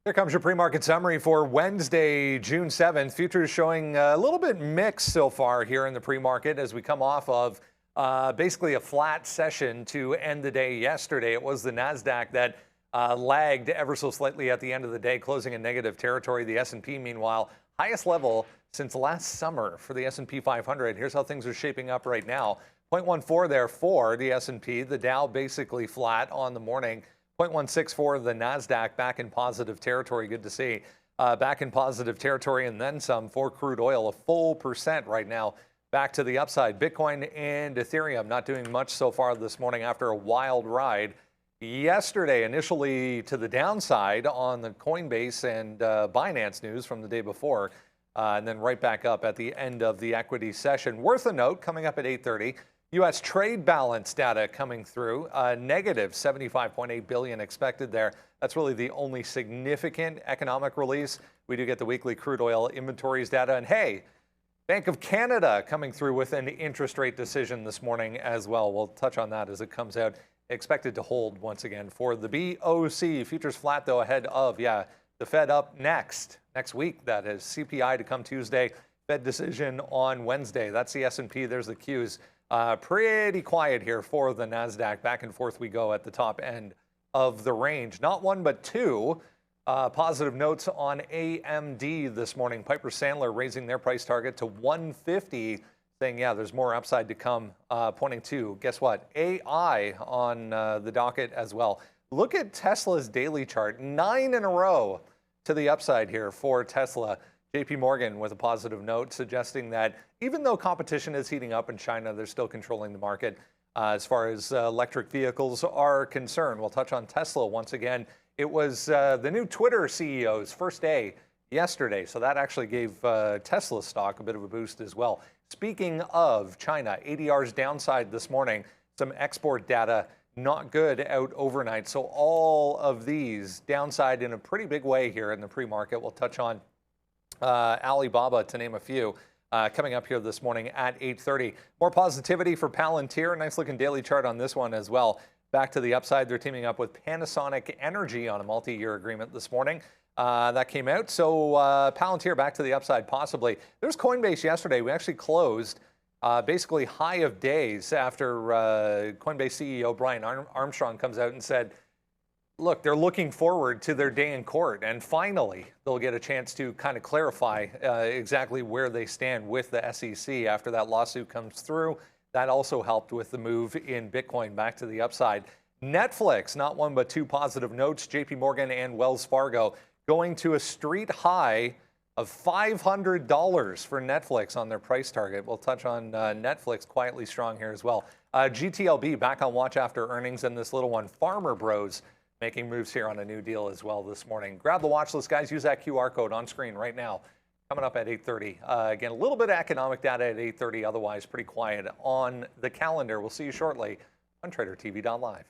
Here comes your pre-market summary for Wednesday, June 7th. Futures showing a little bit mixed so far here in the pre-market as we come off of basically a flat session to end the day yesterday. It was the NASDAQ that lagged ever so slightly at the end of the day, closing in negative territory. The S&P, meanwhile, highest level since last summer for the S&P 500. Here's how things are shaping up right now. 0.14 there for the S&P. The Dow basically flat on the morning. 0.16 for the NASDAQ, back in positive territory. Good to see. Back in positive territory and then some for crude oil, a full percent right now. Back to the upside. Bitcoin and Ethereum not doing much so far this morning after a wild ride yesterday, initially to the downside on the Coinbase and Binance news from the day before, and then right back up at the end of the equity session. Worth a note, coming up at 8:30. U.S. trade balance data coming through, negative $75.8 billion expected there. That's really the only significant economic release. We do get the weekly crude oil inventories data. And hey, Bank of Canada coming through with an interest rate decision this morning as well. We'll touch on that as it comes out. Expected to hold once again for the BOC. Futures flat, though, ahead of, the Fed up next week. That is CPI to come Tuesday. Fed decision on Wednesday. That's the S&P. There's the Qs. Pretty quiet here for the NASDAQ. Back and forth we go at the top end of the range. Not one, but two positive notes on AMD this morning. Piper Sandler raising their price target to 150, saying, there's more upside to come, pointing to, guess what, AI on the docket as well. Look at Tesla's daily chart. 9 in a row to the upside here for Tesla. JP Morgan with a positive note suggesting that even though competition is heating up in China, they're still controlling the market as far as electric vehicles are concerned. We'll touch on Tesla once again. It was the new Twitter CEO's first day yesterday, so that actually gave Tesla stock a bit of a boost as well. Speaking of China, ADR's downside this morning, some export data not good out overnight. So all of these downside in a pretty big way here in the pre-market. We'll touch on Alibaba, to name a few, coming up here this morning at 8:30. More positivity for Palantir. Nice looking daily chart on this one as well. Back to the upside. They're teaming up with Panasonic Energy on a multi-year agreement this morning. That came out. So Palantir back to the upside possibly. There's Coinbase yesterday. We actually closed basically high of days after Coinbase CEO Brian Armstrong comes out and said, look, they're looking forward to their day in court, and finally they'll get a chance to kind of clarify exactly where they stand with the SEC after that lawsuit comes through. That also helped with the move in Bitcoin back to the upside. Netflix, not one but two positive notes. JP Morgan and Wells Fargo going to a street high of $500 for Netflix on their price target. We'll touch on Netflix quietly strong here as well. GTLB back on watch after earnings, and this little one, Farmer Bros, making moves here on a new deal as well this morning. Grab the watch list, guys. Use that QR code on screen right now. Coming up at 8:30. Again, a little bit of economic data at 8:30. Otherwise, pretty quiet on the calendar. We'll see you shortly on TraderTV.Live.